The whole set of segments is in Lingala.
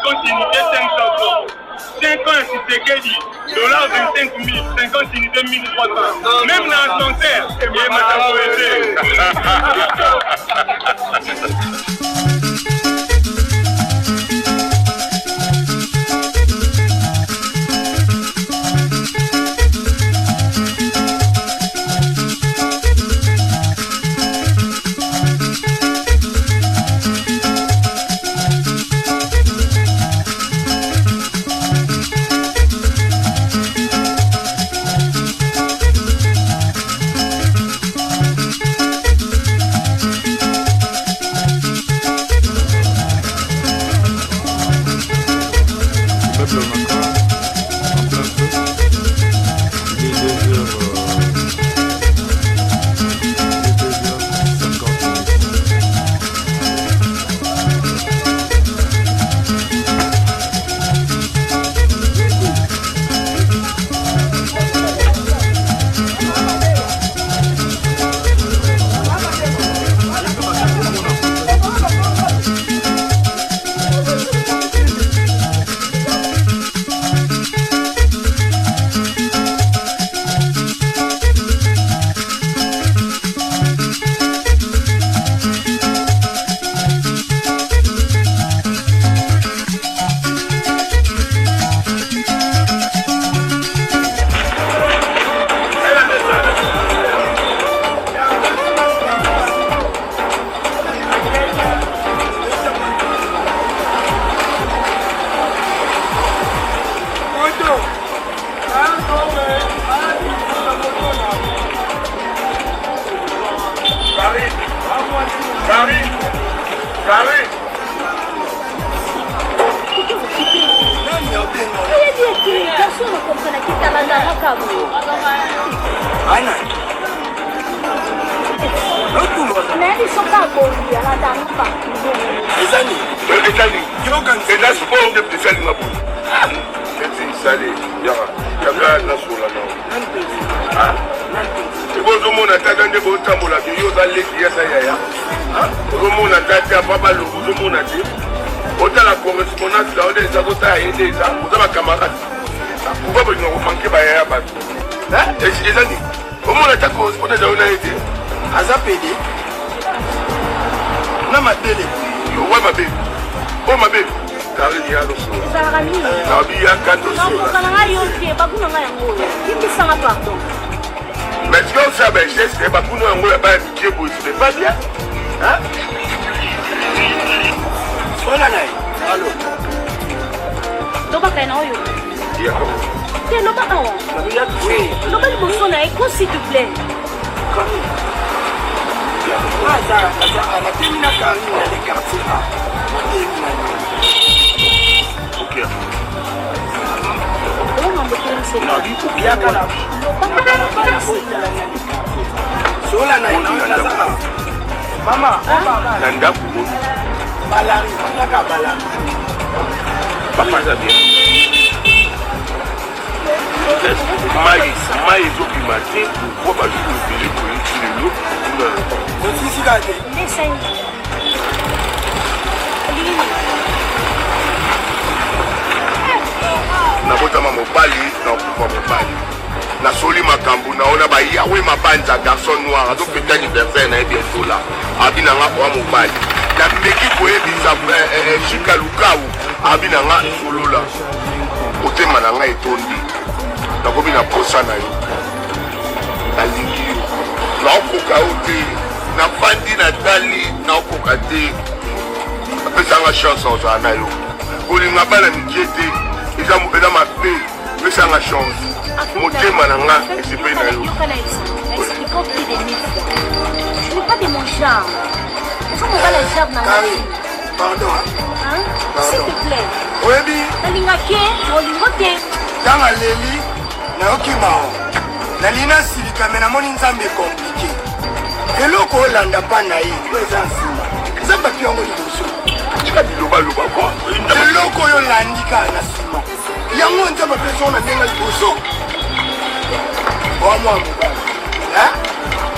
50 unités, 500 euros. 5 ans à Tshisekedi, dollars 25 000, 50 unités, 1300. Même dans l'ascenseur, il y a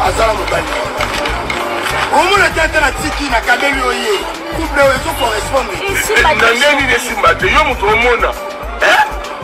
Azala mobali. Omo na tata na tiki na kabeli oye. couple ils ont correspondre nandeni ne simba te yo muto omona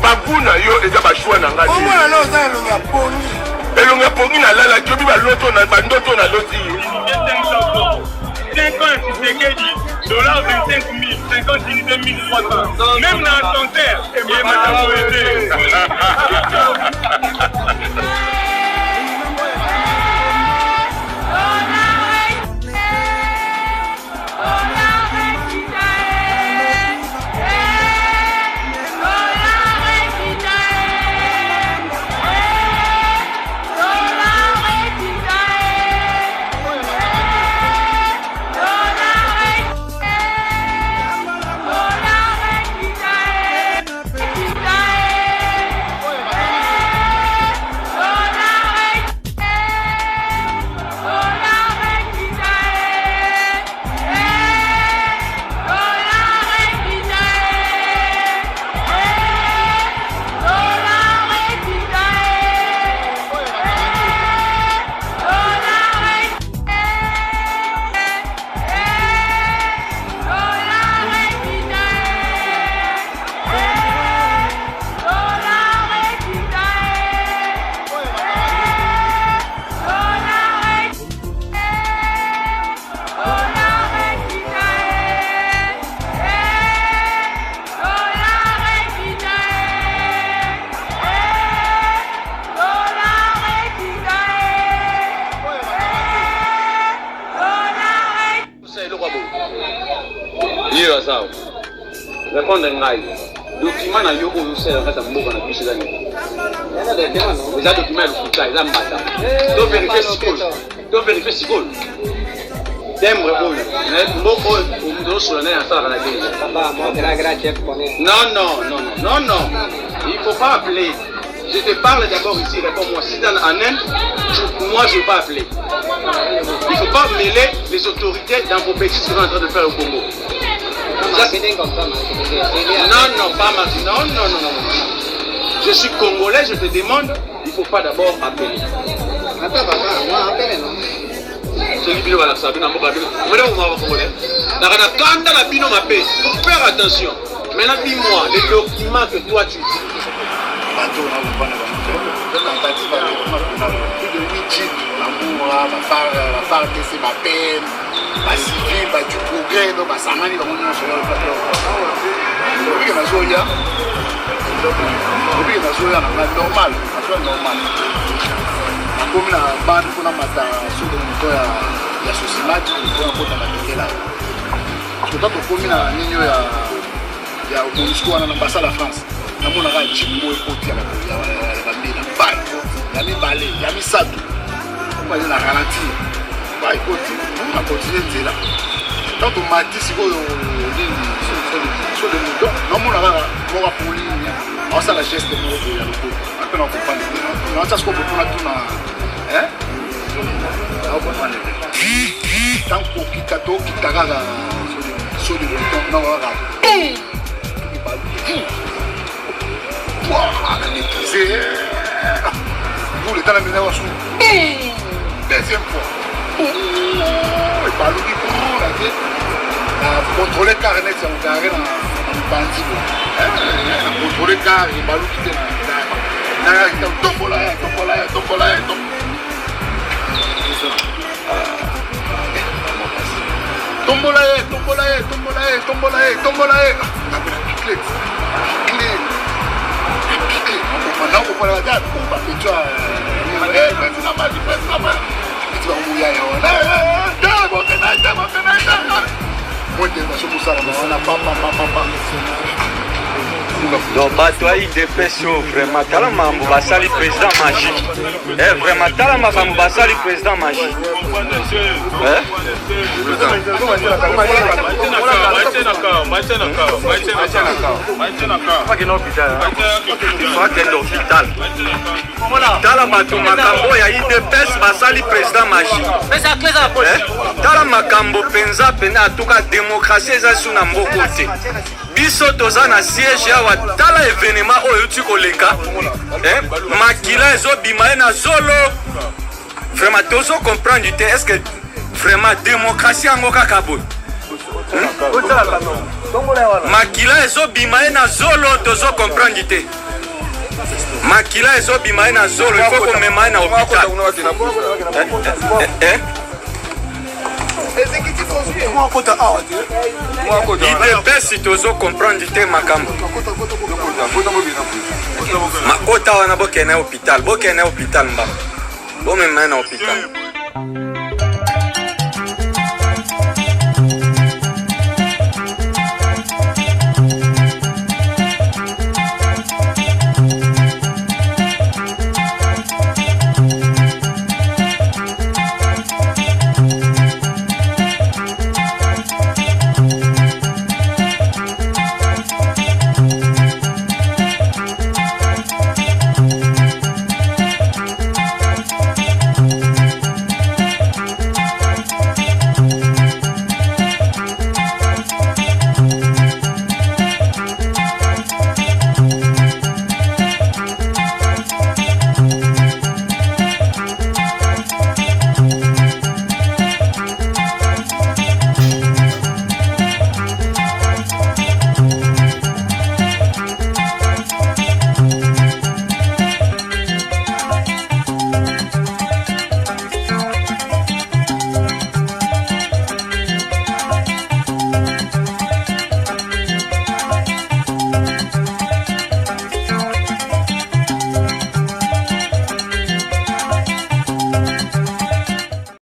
baguna yo eza bashwa na ngati omona lo za elonga pongi elonga pongi na lala kyobi baloto na bandoto na loti 5 ans Tshisekedi, dollars 25 000, 50 300. Même dans son terre, il est matérialisé. Répondre ngai document na yo oyo sala kata mboka na biso zani eza document ya lokuta eza mbata to vérifier sikol timbre oyo mboka oyo omutu osola naye asalaka na deja non il faut pas appeler. Je te parle d'abord ici, réponds-moi. Si dans en Inde, moi je ne vais pas appeler. Il ne faut pas mêler les autorités dans vos bêtises que vous êtes en train de faire au Congo. Non, pas Martin. Non. Je suis congolais, je te demande, il ne faut pas d'abord appeler. Attends, moi appelle non. Celui-là va la savoir, on va congolais. Il faut faire attention. Maintenant, dis-moi, les documents que toi tu dis. namonaka jimbo ekoti ya bambina bale ya mibale ya misato omaye na ralentir baekoti na continue nzela donc tomati sikoyo nini so de moudon namonaka moka polini aosala geste moko ya lokolo ape na comprendre naotia sikoyo mpona tuna aokomprendre tant kokita tokita kaka so de moudon nakaka vous le temps la mineur deuxième fois et par le dit contrôler carnet c'est un carré dans le bandit contrôler carré et balou qui était tombola maintenant on prend la date on va faire tu donc bato ya IDPS vraiment tala mambo basali président magique vraiment tala makambo basali président magique tala bato makambo ya IDPS basali président magique tala makambo penza pena atuka démocratie eza su na mboko te biso toza na siège awa tala événement oyo uti koleka makila ezobima ye na zolo vraiment tozo comprendre te est-ce que vraiment démocratie yango kaka boye makila ezobima ye na zolo tozo comprendre te makila ezobima ye na zolo il faut komema ye na hôpital idepesi tozo comprendre te makambo makota wana bokene hôpital mba bomema ye na hôpital